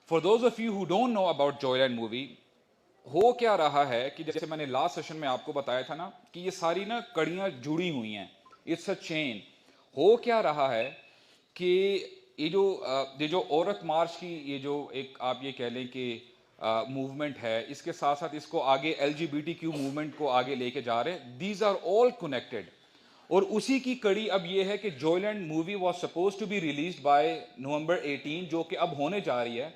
For those of you who don't know about Joyland movie, ہو کیا رہا ہے کہ جیسے میں نے لاسٹ سیشن میں آپ کو بتایا تھا نا کہ یہ ساری نا کڑیاں جڑی ہوئی ہیں, اٹس اے چین. ہو کیا رہا ہے کہ یہ جو عورت مارچ کی یہ جو ایک آپ یہ کہہ لیں کہ موومنٹ ہے, اس کے ساتھ ساتھ اس کو آگے LGBTQ موومنٹ کو آگے لے کے جا رہے ہیں. These are all connected. اور اسی کی کڑی اب یہ ہے کہ Joyland movie was suppose to be released by November 18, جو کہ اب ہونے جا رہی ہے.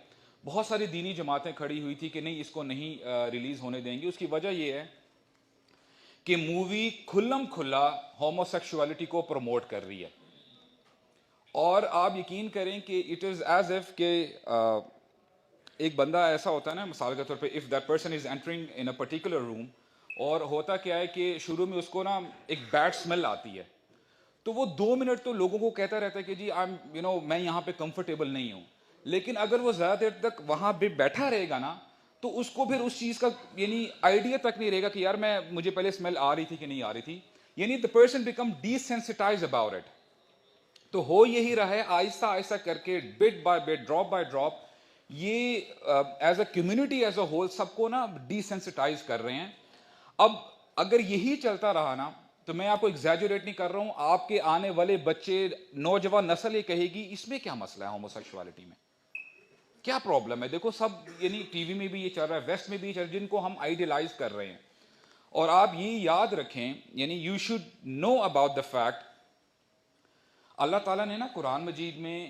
بہت ساری دینی جماعتیں کھڑی ہوئی تھی کہ نہیں اس کو نہیں ریلیز ہونے دیں گی. اس کی وجہ یہ ہے کہ مووی کھلم کھلا ہومو سیکشوالٹی کو پروموٹ کر رہی ہے. اور آپ یقین کریں کہ اٹ از ایز ایف کہ ایک بندہ ایسا ہوتا ہے نا, مثال کے طور پہ if that person is entering in a particular room, اور ہوتا کیا ہے کہ شروع میں اس کو نا ایک بیڈ اسمیل آتی ہے, تو وہ 2 منٹ تو لوگوں کو کہتا رہتا ہے کہ جی میں یہاں پہ کمفرٹیبل نہیں ہوں. لیکن اگر وہ زیادہ دیر تک وہاں پہ بیٹھا رہے گا نا, تو اس کو پھر اس چیز کا یعنی آئیڈیا تک نہیں رہے گا کہ یار مجھے پہلے اسمیل آ رہی تھی کہ نہیں آ رہی تھی. یعنی the person become desensitized about it. تو ہو یہی رہا ہے آہستہ آہستہ کر کے, bit by bit, drop by drop, یہ as a community as a whole سب کو نا ڈیسینسٹائز کر رہے ہیں. اب اگر یہی چلتا رہا نا, تو میں آپ کو ایگزیجوریٹ نہیں کر رہا ہوں, آپ کے آنے والے بچے, نوجوان نسل یہ کہے گی اس میں کیا مسئلہ ہے ہومو سیکشوالٹی میں, کیا پرابلم ہے. دیکھو سب یعنی ٹی وی میں بھی یہ چل رہا ہے, ویسٹ میں بھی یہ چل رہا ہے, جن کو ہم آئیڈیلائز کر رہے ہیں. اور آپ یہ یاد رکھیں, یعنی you should know about the fact, اللہ تعالیٰ نے نا قرآن مجید میں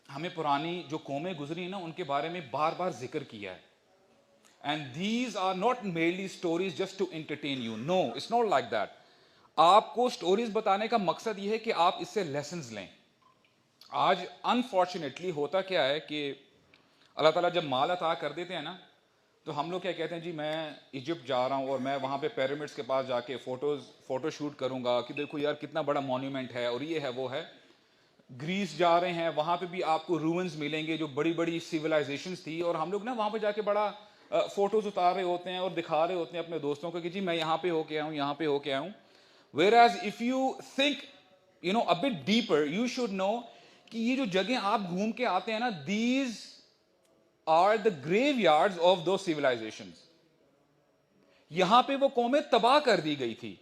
ہمیں پرانی جو قومیں گزری ہیں نا ان کے بارے میں بار بار ذکر کیا ہے. And these are not merely stories just to entertain you, no it's not like that. آپ کو اسٹوریز بتانے کا مقصد یہ ہے کہ آپ اس سے لیسنز لیں. آج انفارچونیٹلی ہوتا کیا ہے کہ اللہ تعالیٰ جب مال عطا کر دیتے ہیں نا, تو ہم لوگ کیا کہتے ہیں, جی میں ایجپٹ جا رہا ہوں اور میں وہاں پہ پیرامڈس کے پاس جا کے فوٹو شوٹ کروں گا کہ دیکھو یار کتنا بڑا مونیومنٹ ہے اور یہ ہے وہ ہے. گریس جا رہے ہیں, وہاں پہ بھی آپ کو روئنز ملیں گے جو بڑی بڑی سیولائزیشنز تھی, اور ہم لوگ نا وہاں پہ جا کے بڑا فوٹوز اتار رہے ہوتے ہیں اور دکھا رہے ہوتے ہیں اپنے دوستوں کو کہ جی میں یہاں پہ ہو کے آیا ہوں, یہاں پہ ہو کے آیا ہوں. whereas if you think a bit deeper, you should know کہ یہ جو جگہیں آپ گھوم کے آتے ہیں نا, these are the graveyards of those civilizations. یہاں پہ وہ قومیں تباہ کر دی گئی تھی.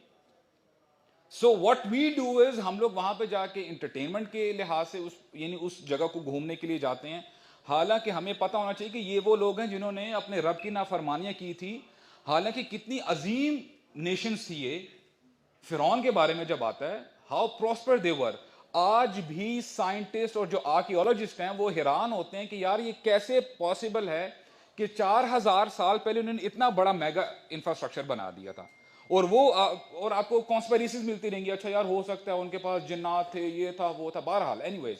So what we do is ہم لوگ وہاں پہ جا کے انٹرٹینمنٹ کے لحاظ سے اس جگہ کو گھومنے کے لیے جاتے ہیں. حالانکہ ہمیں پتہ ہونا چاہیے کہ یہ وہ لوگ ہیں جنہوں نے اپنے رب کی نافرمانیاں کی تھی. حالانکہ کتنی عظیم نیشنز تھی یہ. فرعون کے بارے میں جب آتا ہے, ہاؤ پراسپر دے ور. آج بھی سائنٹسٹ اور جو آرکیولوجسٹ ہیں وہ حیران ہوتے ہیں کہ یار یہ کیسے پاسبل ہے کہ 4000 سال پہلے انہوں نے اتنا بڑا میگا انفراسٹرکچر بنا دیا تھا. اور آپ کو کانسپیریسیز ملتی رہیں گی, اچھا یار ہو سکتا ہے ان کے پاس جنات تھے, یہ تھا وہ تھا. بہرحال anyways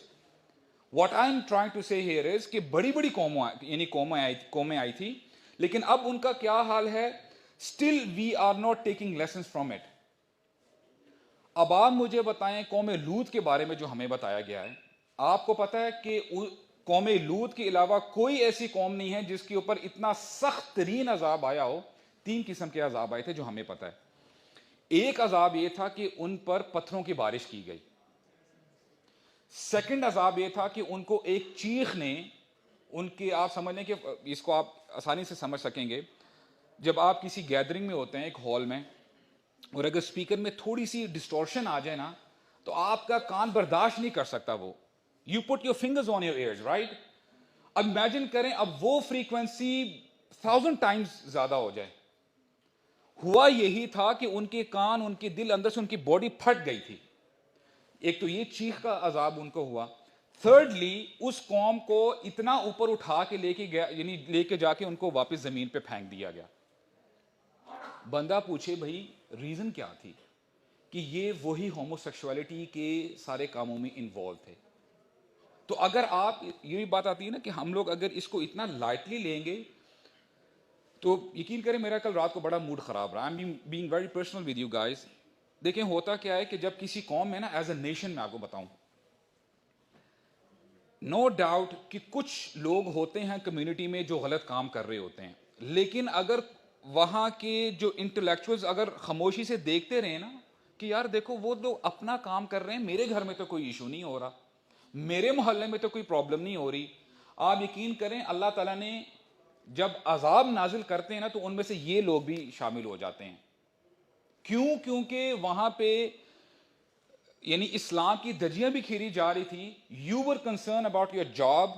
what I am trying to say here is کہ بڑی بڑی قومیں آئی تھی, لیکن اب ان کا کیا حال ہے, still we are not taking lessons from it. اب آپ مجھے بتائیں قوم لوط کے بارے میں جو ہمیں بتایا گیا ہے, آپ کو پتا ہے کہ قوم لوط کے علاوہ کوئی ایسی قوم نہیں ہے جس کے اوپر اتنا سخت ترین عذاب آیا ہو. 3 قسم کے عذاب آئے تھے جو ہمیں پتا ہے. ایک عذاب یہ تھا کہ ان پر پتھروں کی بارش کی گئی. سیکنڈ عذاب یہ تھا کہ ان کو ایک چیخ نے ان کے, آپ سمجھ لیں کہ اس کو آپ آسانی سے سمجھ سکیں گے, جب آپ کسی گیدرنگ میں ہوتے ہیں ایک ہال میں, اور اگر اسپیکر میں تھوڑی سی ڈسٹورشن آ جائے نا تو آپ کا کان برداشت نہیں کر سکتا وہ. You put your fingers on your ears, right. اب امیجن کریں اب وہ فریکوینسی 1000 ٹائمز زیادہ ہو جائے. ہوا یہی تھا کہ ان کے کان, ان کے دل, اندر سے ان کی باڈی پھٹ گئی تھی. ایک تو یہ چیخ کا عذاب ان کو ہوا. تھرڈلی اس قوم کو اتنا اوپر اٹھا کے لے کے گیا, یعنی لے کے جا کے ان کو واپس زمین پہ پھینک دیا گیا. بندہ پوچھے بھائی ریزن کیا تھی, کہ یہ وہی ہومو سیکشوالٹی کے سارے کاموں میں انوالو تھے. تو اگر آپ, یہ بات آتی ہے نا کہ ہم لوگ اگر اس کو اتنا لائٹلی لیں گے تو یقین کریں میرا کل رات کو بڑا موڈ خراب رہا. I am being very personal with you guys. دیکھیں ہوتا کیا ہے کہ جب کسی قوم میں نا, ایز اے نیشن میں آپ کو بتاؤں, نو ڈاؤٹ کہ کچھ لوگ ہوتے ہیں کمیونٹی میں جو غلط کام کر رہے ہوتے ہیں, لیکن اگر وہاں کے جو انٹلیکچوئلز اگر خاموشی سے دیکھتے رہے نا کہ یار دیکھو وہ لوگ اپنا کام کر رہے ہیں, میرے گھر میں تو کوئی ایشو نہیں ہو رہا, میرے محلے میں تو کوئی پرابلم نہیں ہو رہی, آپ یقین کریں اللہ تعالیٰ نے جب عذاب نازل کرتے ہیں نا تو ان میں سے یہ لوگ بھی شامل ہو جاتے ہیں. کیوں؟ کیونکہ وہاں پہ یعنی اسلام کی دھجیاں بھی کھیری جا رہی تھی. You were concern about your job,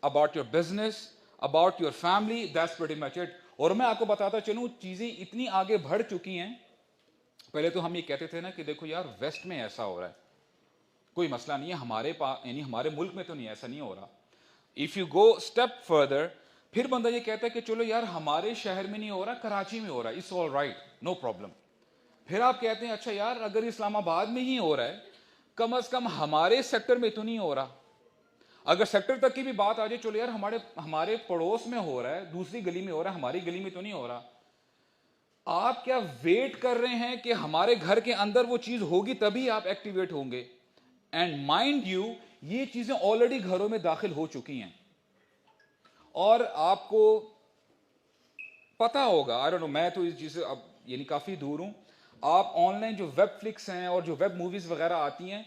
about your business, about your family, that's pretty much it. اور میں آپ کو بتاتا چلوں چیزیں اتنی آگے بڑھ چکی ہیں. پہلے تو ہم یہ کہتے تھے نا کہ دیکھو یار ویسٹ میں ایسا ہو رہا ہے, کوئی مسئلہ نہیں ہے, ہمارے یعنی ہمارے ملک میں تو نہیں, ایسا نہیں ہو رہا. If you go step further, پھر بندہ یہ کہتا ہے کہ چلو یار ہمارے شہر میں نہیں ہو رہا, کراچی میں ہو رہا ہے, it's all right, no problem. پھر آپ کہتے ہیں اچھا یار اگر اسلام آباد میں ہی ہو رہا ہے, کم از کم ہمارے سیکٹر میں تو نہیں ہو رہا. اگر سیکٹر تک کی بھی بات آ جائے, چلو یار ہمارے پڑوس میں ہو رہا ہے, دوسری گلی میں ہو رہا ہے, ہماری گلی میں تو نہیں ہو رہا. آپ کیا ویٹ کر رہے ہیں کہ ہمارے گھر کے اندر وہ چیز ہوگی تبھی آپ ایکٹیویٹ ہوں گے؟ اینڈ مائنڈ یو یہ چیزیں آلریڈی گھروں میں داخل ہو چکی ہیں. اور آپ کو پتا ہوگا, آئی ڈونٹ نو, میں تو اس چیز سے اب یعنی کافی دور ہوں, آپ آن لائن جو ویب فلکس ہیں اور جو ویب موویز وغیرہ آتی ہیں,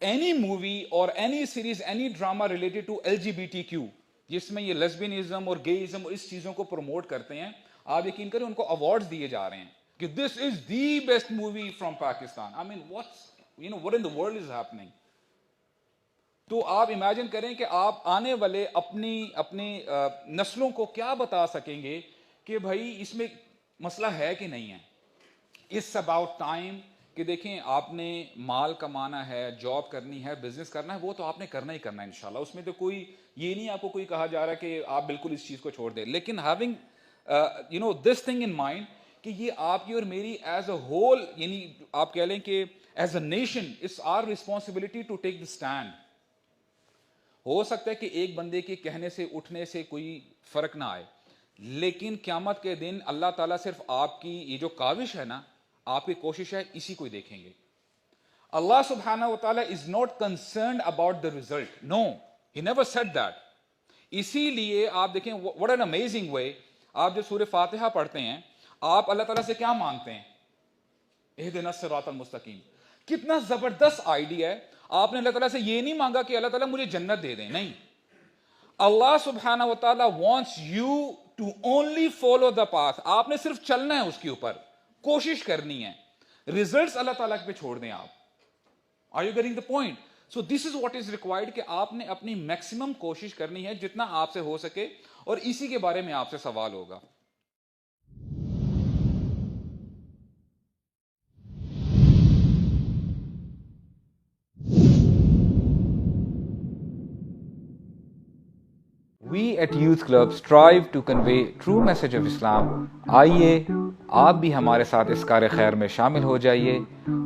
اینی مووی اور any series, any drama related to LGBTQ, جس میں یہ لیسبینزم اور گےازم اور اس چیزوں کو پروموٹ کرتے ہیں, آپ یقین کریں ان کو ایوارڈز دیے جا رہے ہیں کہ this is the best movie from Pakistan. I mean what in the world is happening? تو آپ امیجن کریں کہ آپ آنے والے اپنی نسلوں کو کیا بتا سکیں گے کہ بھائی اس میں مسئلہ ہے کہ نہیں ہے. It's about time کہ دیکھیں آپ نے مال کمانا ہے, جاب کرنی ہے, بزنس کرنا ہے, وہ تو آپ نے کرنا ہی کرنا ہے انشاءاللہ. اس میں تو کوئی یہ نہیں آپ کو کوئی کہا جا رہا کہ آپ بالکل اس چیز کو چھوڑ دیں. لیکن having this thing in mind کہ یہ آپ کی اور میری ایز اے ہول, یعنی آپ کہہ لیں کہ as a nation it's our responsibility to take the stand. ہو سکتا ہے کہ ایک بندے کے کہنے سے اٹھنے سے کوئی فرق نہ آئے, لیکن قیامت کے دن اللہ تعالیٰ صرف آپ کی یہ جو کاوش ہے نا, آپ کی کوشش ہے, اسی کو دیکھیں گے. اللہ سبحانہ و تعالیٰ is not concerned about the result. No, he never said that. اسی لیے آپ دیکھیں what an amazing way, آپ جو سورہ فاتحہ پڑھتے ہیں آپ اللہ تعالیٰ سے کیا مانگتے ہیں؟ اہدنا الصراط المستقیم. کتنا زبردست آئیڈیا ہے. آپ نے اللہ تعالیٰ سے یہ نہیں مانگا کہ اللہ تعالیٰ مجھے جنت دے دیں, نہیں. اللہ سبحانہ و تعالیٰ wants you to only follow the path. آپ نے صرف چلنا ہے اس کے اوپر, کوشش کرنی ہے, ریزلٹس اللہ تعالیٰ پہ چھوڑ دیں آپ. Are you getting the point? So this is what is required کہ آپ نے اپنی میکسیمم کوشش کرنی ہے جتنا آپ سے ہو سکے, اور اسی کے بارے میں آپ سے سوال ہوگا. We at Youth Club strive to convey true message of Islam. آئیے آپ بھی ہمارے ساتھ اس کار خیر میں شامل ہو جائیے.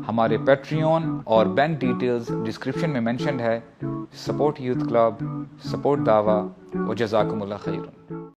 ہمارے پیٹریون اور بینک ڈیٹیلز ڈسکرپشن میں مینشنڈ ہے. سپورٹ یوتھ کلب, سپورٹ دعویٰ, و جزاکم اللہ خیر.